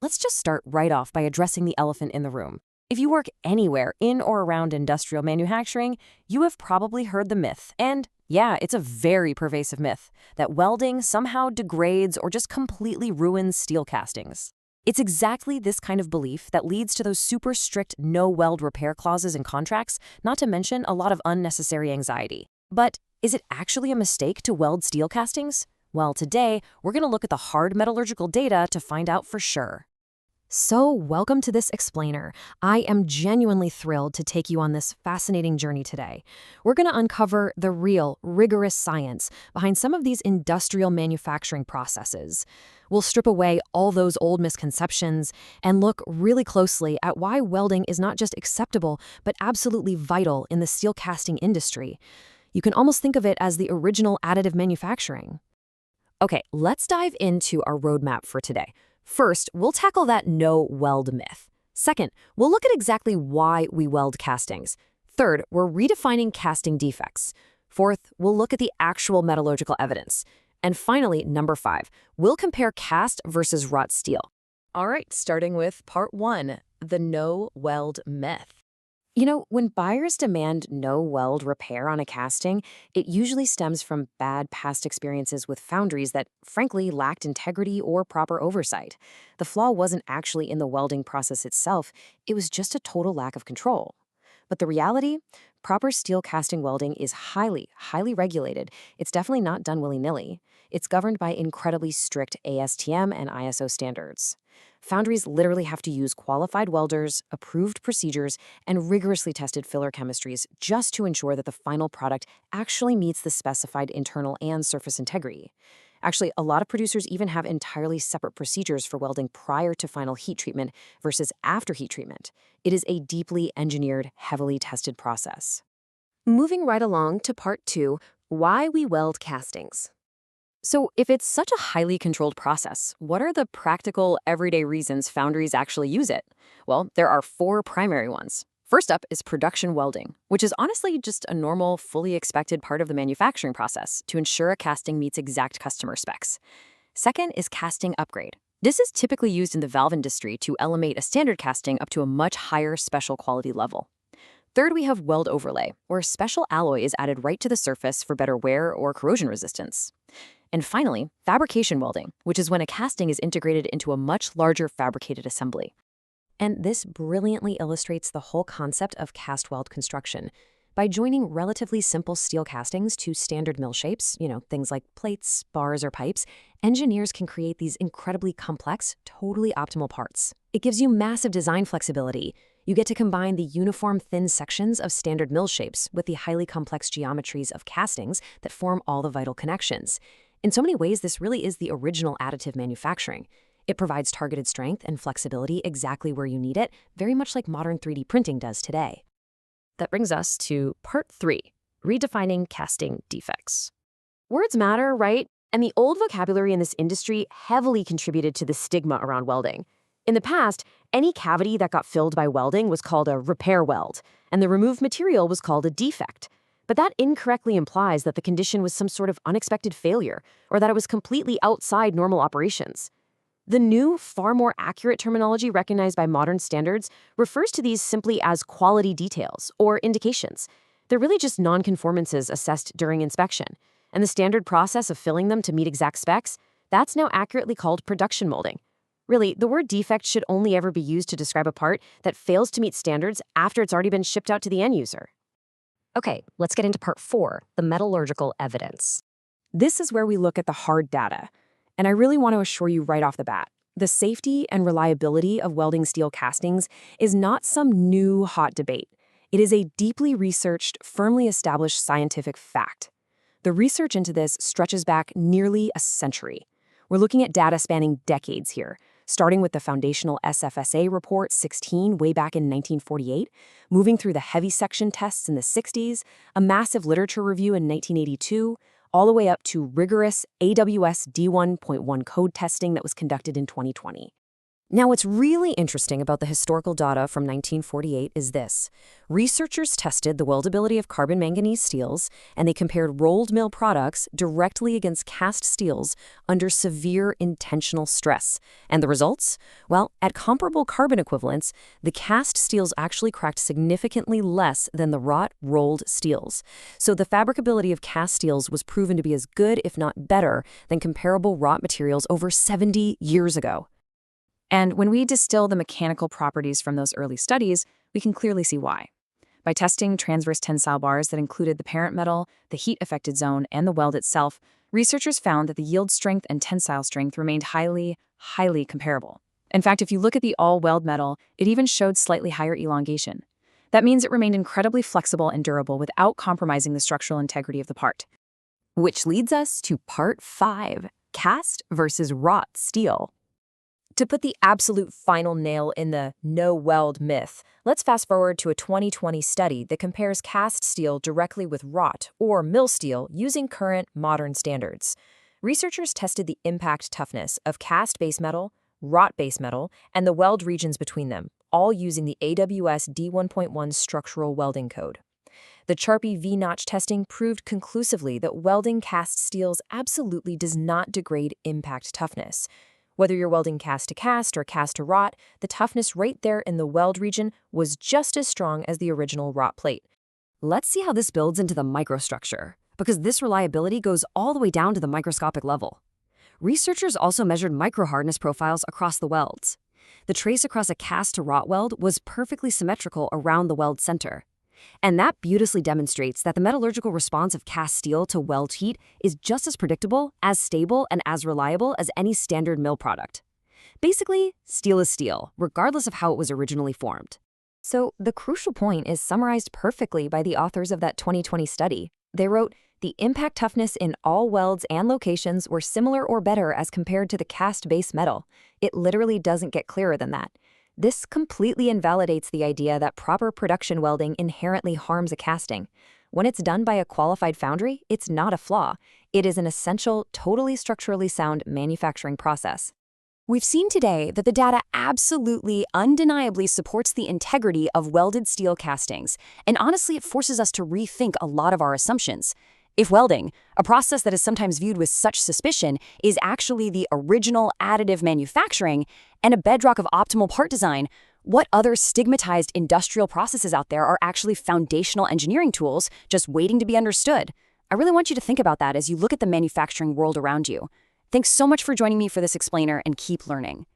Let's just start right off by addressing the elephant in the room. If you work anywhere in or around industrial manufacturing, you have probably heard the myth, and yeah, it's a very pervasive myth, that welding somehow degrades or just completely ruins steel castings. It's exactly this kind of belief that leads to those super strict no-weld repair clauses in contracts, not to mention a lot of unnecessary anxiety. But is it actually a mistake to weld steel castings? Well, today, we're going to look at the hard metallurgical data to find out for sure. So, welcome to this explainer. I am genuinely thrilled to take you on this fascinating journey today. We're going to uncover the real, rigorous science behind some of these industrial manufacturing processes. We'll strip away all those old misconceptions and look really closely at why welding is not just acceptable, but absolutely vital in the steel casting industry. You can almost think of it as the original additive manufacturing. Okay, let's dive into our roadmap for today. First, we'll tackle that no-weld myth. Second, we'll look at exactly why we weld castings. Third, we're redefining casting defects. Fourth, we'll look at the actual metallurgical evidence. And finally, number 5, we'll compare cast versus wrought steel. All right, starting with part 1, the no-weld myth. You know, when buyers demand no-weld repair on a casting, it usually stems from bad past experiences with foundries that, frankly, lacked integrity or proper oversight. The flaw wasn't actually in the welding process itself, it was just a total lack of control. But the reality? Proper steel casting welding is highly regulated. It's definitely not done willy-nilly. It's governed by incredibly strict ASTM and ISO standards. Foundries literally have to use qualified welders, approved procedures, and rigorously tested filler chemistries just to ensure that the final product actually meets the specified internal and surface integrity. Actually, a lot of producers even have entirely separate procedures for welding prior to final heat treatment versus after heat treatment. It is a deeply engineered, heavily tested process. Moving right along to part 2, why we weld castings. So if it's such a highly controlled process, what are the practical, everyday reasons foundries actually use it? Well, there are 4 primary ones. First up is production welding, which is honestly just a normal, fully expected part of the manufacturing process to ensure a casting meets exact customer specs. Second is casting upgrade. This is typically used in the valve industry to elevate a standard casting up to a much higher special quality level. Third, we have weld overlay, where a special alloy is added right to the surface for better wear or corrosion resistance. And finally, fabrication welding, which is when a casting is integrated into a much larger fabricated assembly. And this brilliantly illustrates the whole concept of cast weld construction. By joining relatively simple steel castings to standard mill shapes, things like plates, bars, or pipes, engineers can create these incredibly complex, totally optimal parts. It gives you massive design flexibility. You get to combine the uniform thin sections of standard mill shapes with the highly complex geometries of castings that form all the vital connections. In so many ways, this really is the original additive manufacturing. It provides targeted strength and flexibility exactly where you need it, very much like modern 3D printing does today. That brings us to part 3, redefining casting defects. Words matter, right? And the old vocabulary in this industry heavily contributed to the stigma around welding. In the past, any cavity that got filled by welding was called a repair weld, and the removed material was called a defect. But that incorrectly implies that the condition was some sort of unexpected failure, or that it was completely outside normal operations. The new, far more accurate terminology recognized by modern standards refers to these simply as quality details, or indications. They're really just non-conformances assessed during inspection. And the standard process of filling them to meet exact specs, that's now accurately called production molding. Really, the word defect should only ever be used to describe a part that fails to meet standards after it's already been shipped out to the end user. Okay, let's get into part 4, the metallurgical evidence. This is where we look at the hard data. And I really want to assure you right off the bat, the safety and reliability of welding steel castings is not some new hot debate. It is a deeply researched, firmly established scientific fact. The research into this stretches back nearly a century. We're looking at data spanning decades here, starting with the foundational SFSA Report 16 way back in 1948, moving through the heavy section tests in the 60s, a massive literature review in 1982, all the way up to rigorous AWS D1.1 code testing that was conducted in 2020. Now, what's really interesting about the historical data from 1948 is this. Researchers tested the weldability of carbon-manganese steels, and they compared rolled mill products directly against cast steels under severe intentional stress. And the results? Well, at comparable carbon equivalents, the cast steels actually cracked significantly less than the wrought rolled steels. So the fabricability of cast steels was proven to be as good, if not better, than comparable wrought materials over 70 years ago. And when we distill the mechanical properties from those early studies, we can clearly see why. By testing transverse tensile bars that included the parent metal, the heat-affected zone, and the weld itself, researchers found that the yield strength and tensile strength remained highly comparable. In fact, if you look at the all-weld metal, it even showed slightly higher elongation. That means it remained incredibly flexible and durable without compromising the structural integrity of the part. Which leads us to Part 5, cast versus wrought steel. To put the absolute final nail in the no-weld myth, let's fast forward to a 2020 study that compares cast steel directly with wrought, or mill steel, using current modern standards. Researchers tested the impact toughness of cast base metal, wrought base metal, and the weld regions between them, all using the AWS D1.1 structural welding code. The Charpy V-notch testing proved conclusively that welding cast steels absolutely does not degrade impact toughness. Whether you're welding cast to cast or cast to wrought, the toughness right there in the weld region was just as strong as the original wrought plate. Let's see how this builds into the microstructure, because this reliability goes all the way down to the microscopic level. Researchers also measured microhardness profiles across the welds. The trace across a cast to wrought weld was perfectly symmetrical around the weld center. And that beautifully demonstrates that the metallurgical response of cast steel to weld heat is just as predictable, as stable, and as reliable as any standard mill product. Basically, steel is steel, regardless of how it was originally formed. So the crucial point is summarized perfectly by the authors of that 2020 study. They wrote, "The impact toughness in all welds and locations were similar or better as compared to the cast base metal." It literally doesn't get clearer than that. This completely invalidates the idea that proper production welding inherently harms a casting. When it's done by a qualified foundry, it's not a flaw. It is an essential, totally structurally sound manufacturing process. We've seen today that the data absolutely, undeniably supports the integrity of welded steel castings, and honestly, it forces us to rethink a lot of our assumptions. If welding, a process that is sometimes viewed with such suspicion, is actually the original additive manufacturing and a bedrock of optimal part design, what other stigmatized industrial processes out there are actually foundational engineering tools just waiting to be understood? I really want you to think about that as you look at the manufacturing world around you. Thanks so much for joining me for this explainer, and keep learning.